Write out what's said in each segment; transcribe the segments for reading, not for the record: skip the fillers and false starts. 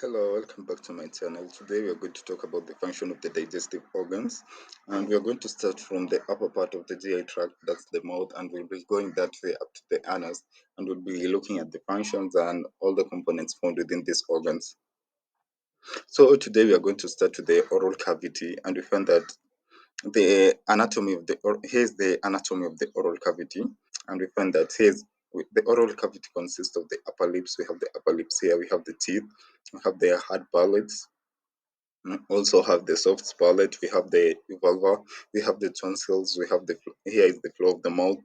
Hello, welcome back to my channel. Today we are going to talk about the function of the digestive organs, and we are going to start from the upper part of the GI tract, that's the mouth, and we'll be going that way up to the anus, and we'll be looking at the functions and all the components found within these organs. So today we are going to start with the oral cavity, and we find that here's the anatomy of the oral cavity, and we find that the oral cavity consists of the upper lips. We have the upper lips here. We have the teeth. We have the hard palates. Also have the soft palate, we have the vulva, we have the tonsils, we have here is the floor of the mouth,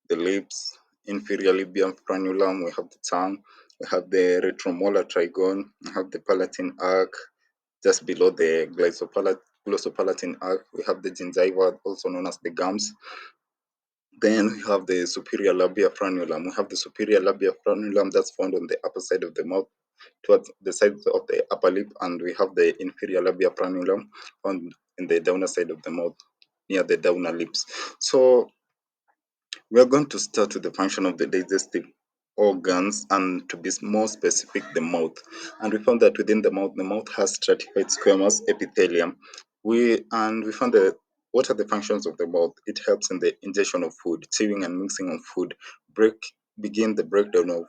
the lips, inferior labium frenulum, we have the tongue, we have the retromolar trigone, we have the palatine arc, just below the glossopalatine arc, we have the gingiva, also known as the gums. Then we have the superior labia frenulum. We have the superior labia frenulum that's found on the upper side of the mouth towards the sides of the upper lip, and we have the inferior labia frenulum found in the downer side of the mouth near the downer lips. So we are going to start with the function of the digestive organs, and to be more specific, the mouth. And we found that within the mouth has stratified squamous epithelium. We found that what are the functions of the mouth? It helps in the ingestion of food, chewing and mixing of food, break begin the breakdown of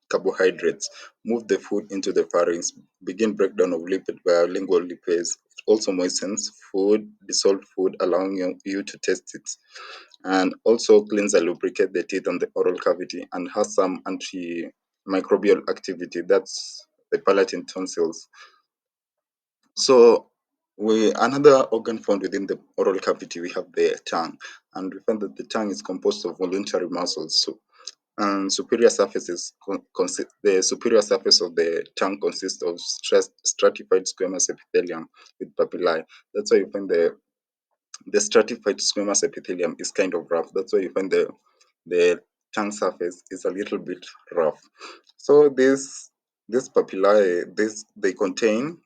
carbohydrates, move the food into the pharynx, begin breakdown of lipid via lingual lipids. It also moistens food, dissolve food, allowing you to taste it, and also cleanse and lubricate the teeth and the oral cavity, and has some antimicrobial activity. That's the palatine tonsils. So we another organ found within the oral cavity, we have the tongue, and we find that the tongue is composed of voluntary muscles. So and the superior surface of the tongue consists of stratified squamous epithelium with papillae. That's why you find the stratified squamous epithelium is kind of rough. That's why you find the tongue surface is a little bit rough. So this papillae, they contain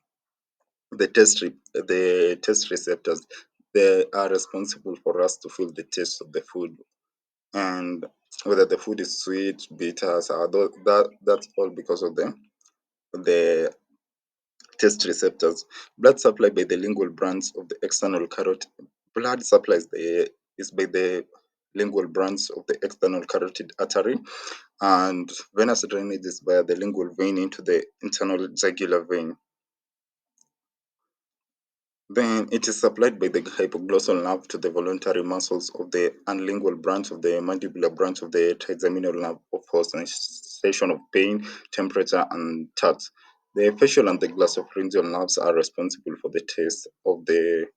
the taste receptors. They are responsible for us to feel the taste of the food, and whether the food is sweet, bitter, sour, that's all because of the taste receptors. Blood supply by the lingual branch of the external carotid. Blood supplies is by the lingual branch of the external carotid artery, and venous drainage is via the lingual vein into the internal jugular vein. Then it is supplied by the hypoglossal nerve to the voluntary muscles of the unlingual branch of the mandibular branch of the trigeminal nerve for sensation of pain, temperature, and touch. The facial and the glossopharyngeal nerves are responsible for the taste of the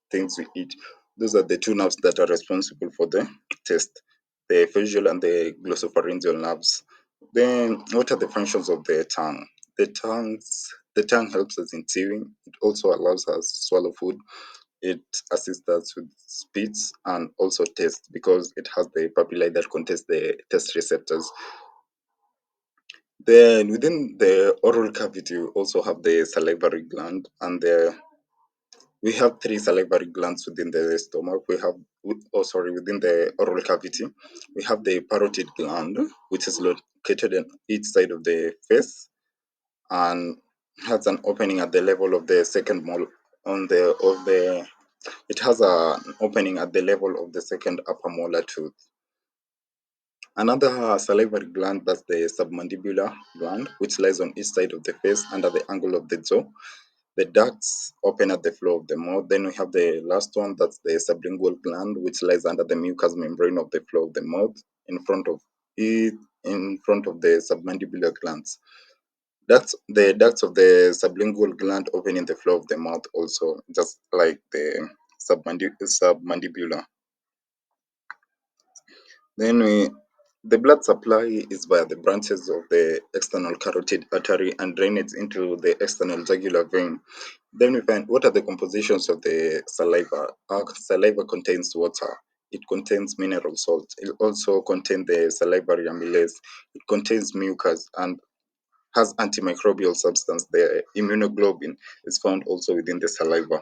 things we eat. Those are the two nerves that are responsible for the taste, the facial and the glossopharyngeal nerves. Then, what are the functions of the tongue? The tongue helps us in chewing. It also allows us to swallow food. It assists us with speech and also taste because it has the papillae that contains the taste receptors. Then within the oral cavity, we also have the salivary gland, and we have three salivary glands within the stomach. Within the oral cavity, we have the parotid gland, which is located on each side of the face and has an opening at the level of the second mole on the of the it has an opening at the level of the second upper molar tooth. Another salivary gland, that's the submandibular gland, which lies on each side of the face under the angle of the jaw. The ducts open at the floor of the mouth. Then we have the last one, that's the sublingual gland, which lies under the mucous membrane of the floor of the mouth it, in front of the submandibular glands. The ducts of the sublingual gland open in the floor of the mouth also, just like the submandibular. Then the blood supply is via the branches of the external carotid artery and drainage into the external jugular vein. Then we find what are the compositions of the saliva. Our saliva contains water. It contains mineral salt. It also contains the salivary amylase. It contains mucus and has antimicrobial substance. The immunoglobulin is found also within the saliva.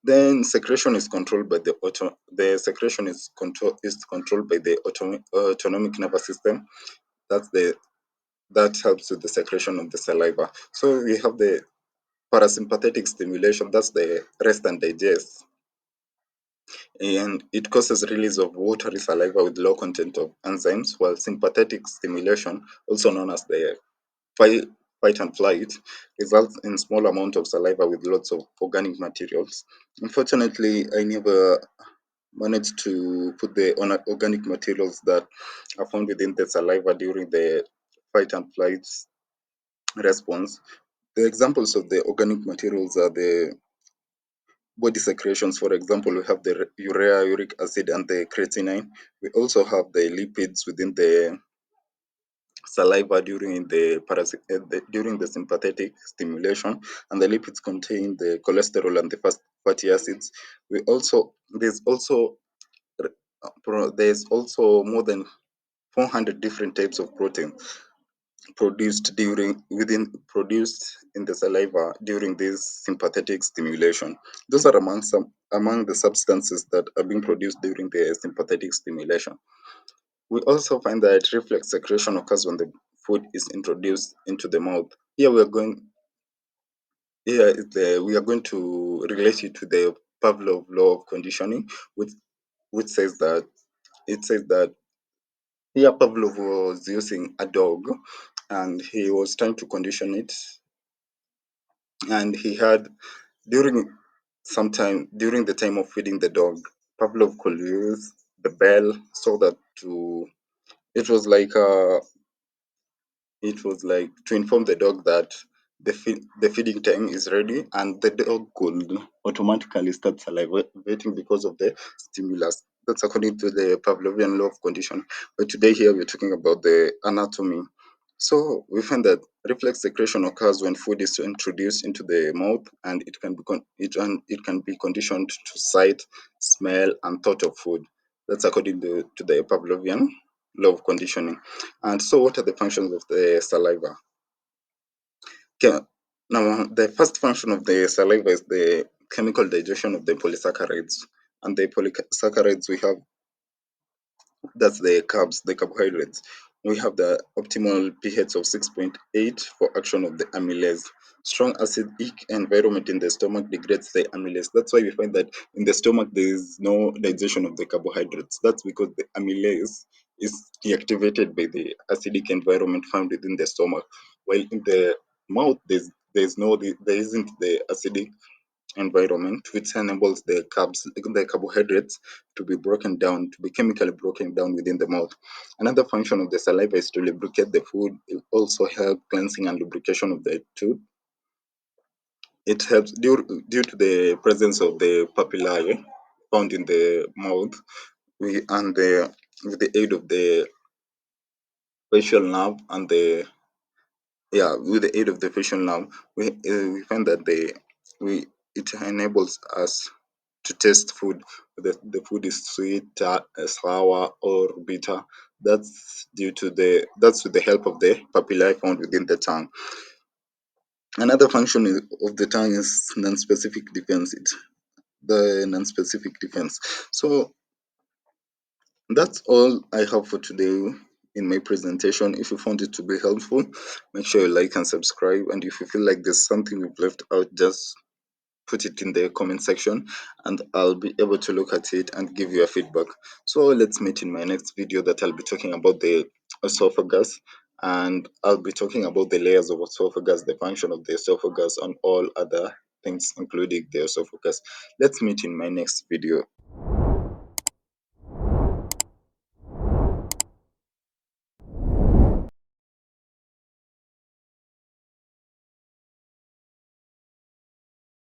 Then secretion is controlled by the secretion is controlled by the autonomic nervous system. That's that helps with the secretion of the saliva. So we have the parasympathetic stimulation, that's the rest and digest, and it causes release of watery saliva with low content of enzymes, while sympathetic stimulation, also known as the fight, fight and flight, results in small amount of saliva with lots of organic materials. Unfortunately, I never managed to put the organic materials that are found within the saliva during the fight and flight response. The examples of the organic materials are the body secretions. For example, we have the urea, uric acid, and the creatinine. We also have the lipids within the saliva during during the sympathetic stimulation, and the lipids contain the cholesterol and the fatty acids. We also there's also more than 400 different types of protein produced in the saliva during this sympathetic stimulation. Those are among the substances that are being produced during the sympathetic stimulation. We also find that reflex secretion occurs when the food is introduced into the mouth. We are going to relate it to the Pavlov law of conditioning, which says that it says that here Pavlov was using a dog and he was trying to condition it, and he had during during the time of feeding the dog, Pavlov could use the bell so that to it was like to inform the dog that the feeding time is ready, and the dog could automatically start salivating because of the stimulus. That's according to the Pavlovian law of condition. But today here we're talking about the anatomy. So we find that reflex secretion occurs when food is introduced into the mouth, and it can be conditioned to sight, smell, and thought of food. That's according to the Pavlovian law of conditioning. And so, what are the functions of the saliva? Okay. Now, the first function of the saliva is the chemical digestion of the polysaccharides. And the polysaccharides we have, that's the carbs, the carbohydrates. We have the optimal pH of 6.8 for action of the amylase. Strong acidic environment in the stomach degrades the amylase. That's why we find that in the stomach there is no digestion of the carbohydrates. That's because the amylase is deactivated by the acidic environment found within the stomach. While in the mouth, there isn't the acidic environment, which enables the carbohydrates to be broken down, to be chemically broken down within the mouth. Another function of the saliva is to lubricate the food. It also helps cleansing and lubrication of the tooth. It helps due to the presence of the papillae found in the mouth. With the aid of the facial nerve and the yeah, with the aid of the facial nerve, we find that we it enables us to taste food. The food is sweet, sour, or bitter. That's with the help of the papillae found within the tongue. Another function of the tongue is non-specific defense. It's the non-specific defense. So that's all I have for today in my presentation. If you found it to be helpful, make sure you like and subscribe. And if you feel like there's something we've left out, just put it in the comment section and I'll be able to look at it and give you a feedback. So let's meet in my next video that I'll be talking about the esophagus, and I'll be talking about the layers of esophagus, the function of the esophagus, and all other things including the esophagus. Let's meet in my next video.